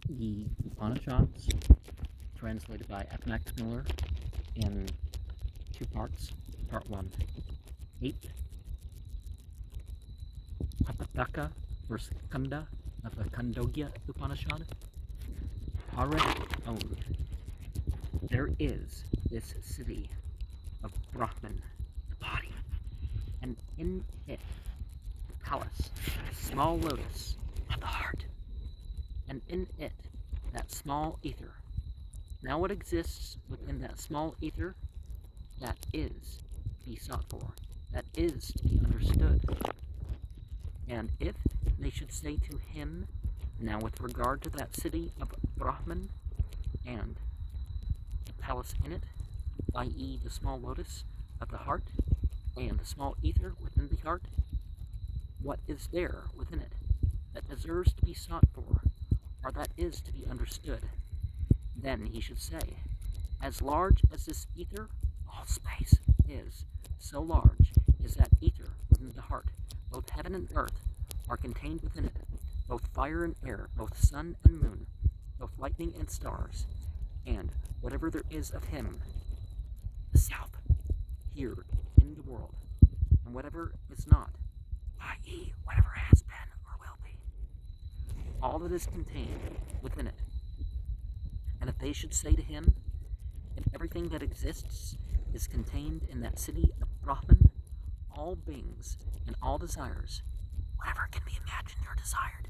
The Upanishads, translated by F. Muller in two parts. Part 1, 8. Apataka versus Kanda of the Khandogya Upanishad. Hare Om. There is this city of Brahman, the body, and in it, the palace, small lotus of the heart, and in it, that small ether. Now what exists within that small ether, that is to be sought for, that is to be understood. And if they should say to him, now with regard to that city of Brahman and the palace in it, i.e. the small lotus of the heart and the small ether within the heart, what is there within it that deserves to be sought for, or that is to be understood? Then he should say, as large as this ether, all space is, so large is that ether within the heart. Both heaven and earth are contained within it, both fire and air, both sun and moon, both lightning and stars, and whatever there is of him, the self, here in the world, and whatever is not, i.e. whatever has been or will be. All that is contained within it. And if they should say to him, if everything that exists is contained in that city of Brahman, all beings and all desires, whatever can be imagined or desired,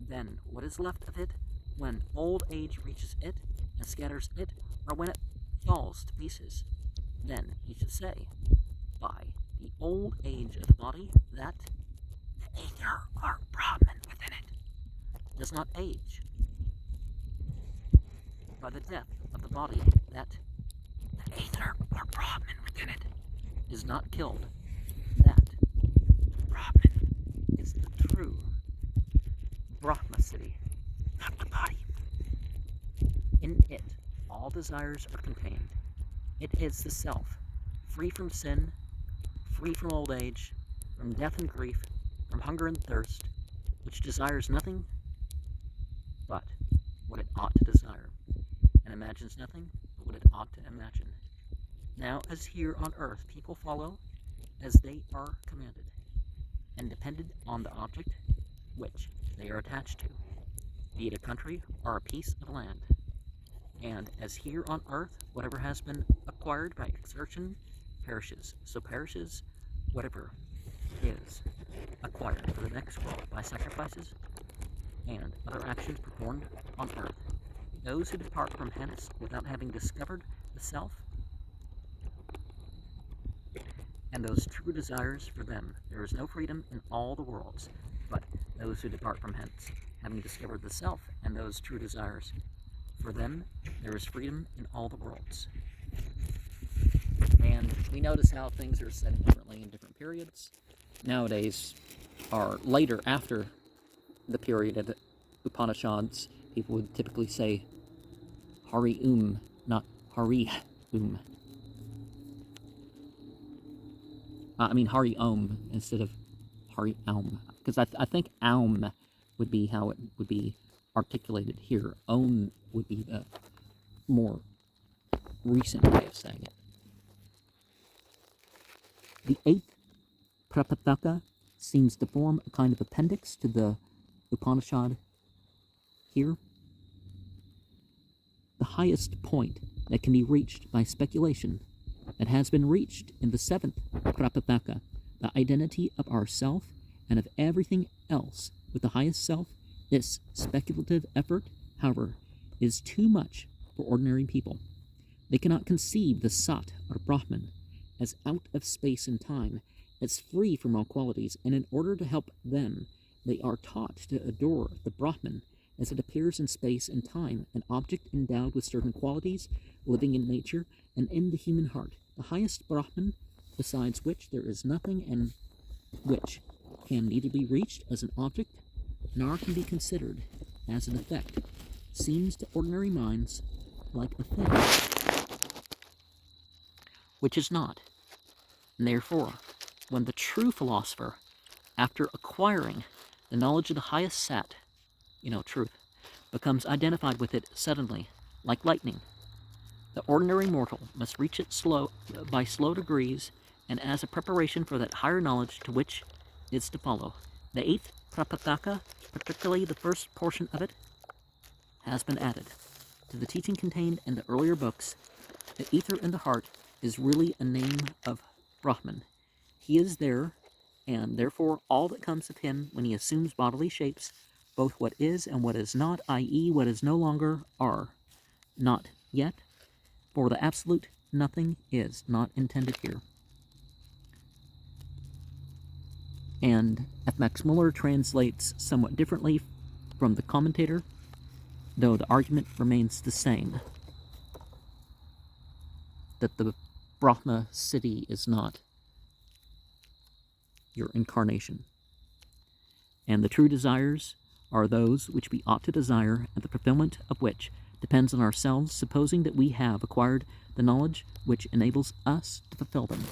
then what is left of it when old age reaches it and scatters it, or when it falls to pieces? Then he should say, by the old age of the body, that the ether or Brahman within it does not age. By the death of the body, that the ether or Brahman within it is not killed. That Brahman is the true Brahma city, not the body. In it, all desires are contained. It is the self, free from sin, free from old age, from death and grief, from hunger and thirst, which desires nothing but what it ought to desire, and imagines nothing but what it ought to imagine. Now, as here on earth, people follow as they are commanded, and depended on the object which they are attached to, be it a country or a piece of land. And as here on earth, whatever has been acquired by exertion perishes, so perishes whatever is acquired for the next world by sacrifices and other actions performed on earth. Those who depart from hence without having discovered the self and those true desires, for them there is no freedom in all the worlds. But those who depart from hence, having discovered the self and those true desires, for them there is freedom in all the worlds. And we notice how things are said differently in different periods. Nowadays, or later after the period of the Upanishads, people would typically say Hari not Hari Hari Om instead of Hari Aum. Because I think Aum would be how it would be articulated here. Om would be the more recent way of saying it. The 8th Prapataka seems to form a kind of appendix to the Upanishad here. The highest point that can be reached by speculation that has been reached in the 7th Prapataka, the identity of ourself and of everything else with the highest self. This speculative effort, however, is too much for ordinary people. They cannot conceive the Sat or Brahman as out of space and time, as free from all qualities, and in order to help them, they are taught to adore the Brahman as it appears in space and time, an object endowed with certain qualities, living in nature and in the human heart, the highest Brahman, besides which there is nothing, and which can neither be reached as an object, nor can be considered as an effect, seems to ordinary minds like a thing which is not. And therefore, when the true philosopher, after acquiring the knowledge of the highest sat, truth, becomes identified with it suddenly, like lightning. The ordinary mortal must reach it by slow degrees, and as a preparation for that higher knowledge to which is to follow. The eighth Tripitaka, particularly the first portion of it, has been added. To the teaching contained in the earlier books, the ether in the heart is really a name of Brahman. He is there, and therefore all that comes of him when he assumes bodily shapes, both what is and what is not, i.e., what is no longer, are not yet, for the absolute nothing is not intended here. And F. Max Muller translates somewhat differently from the commentator, though the argument remains the same, that the Brahma city is not your incarnation. And the true desires are those which we ought to desire, and the fulfillment of which depends on ourselves, supposing that we have acquired the knowledge which enables us to fulfill them.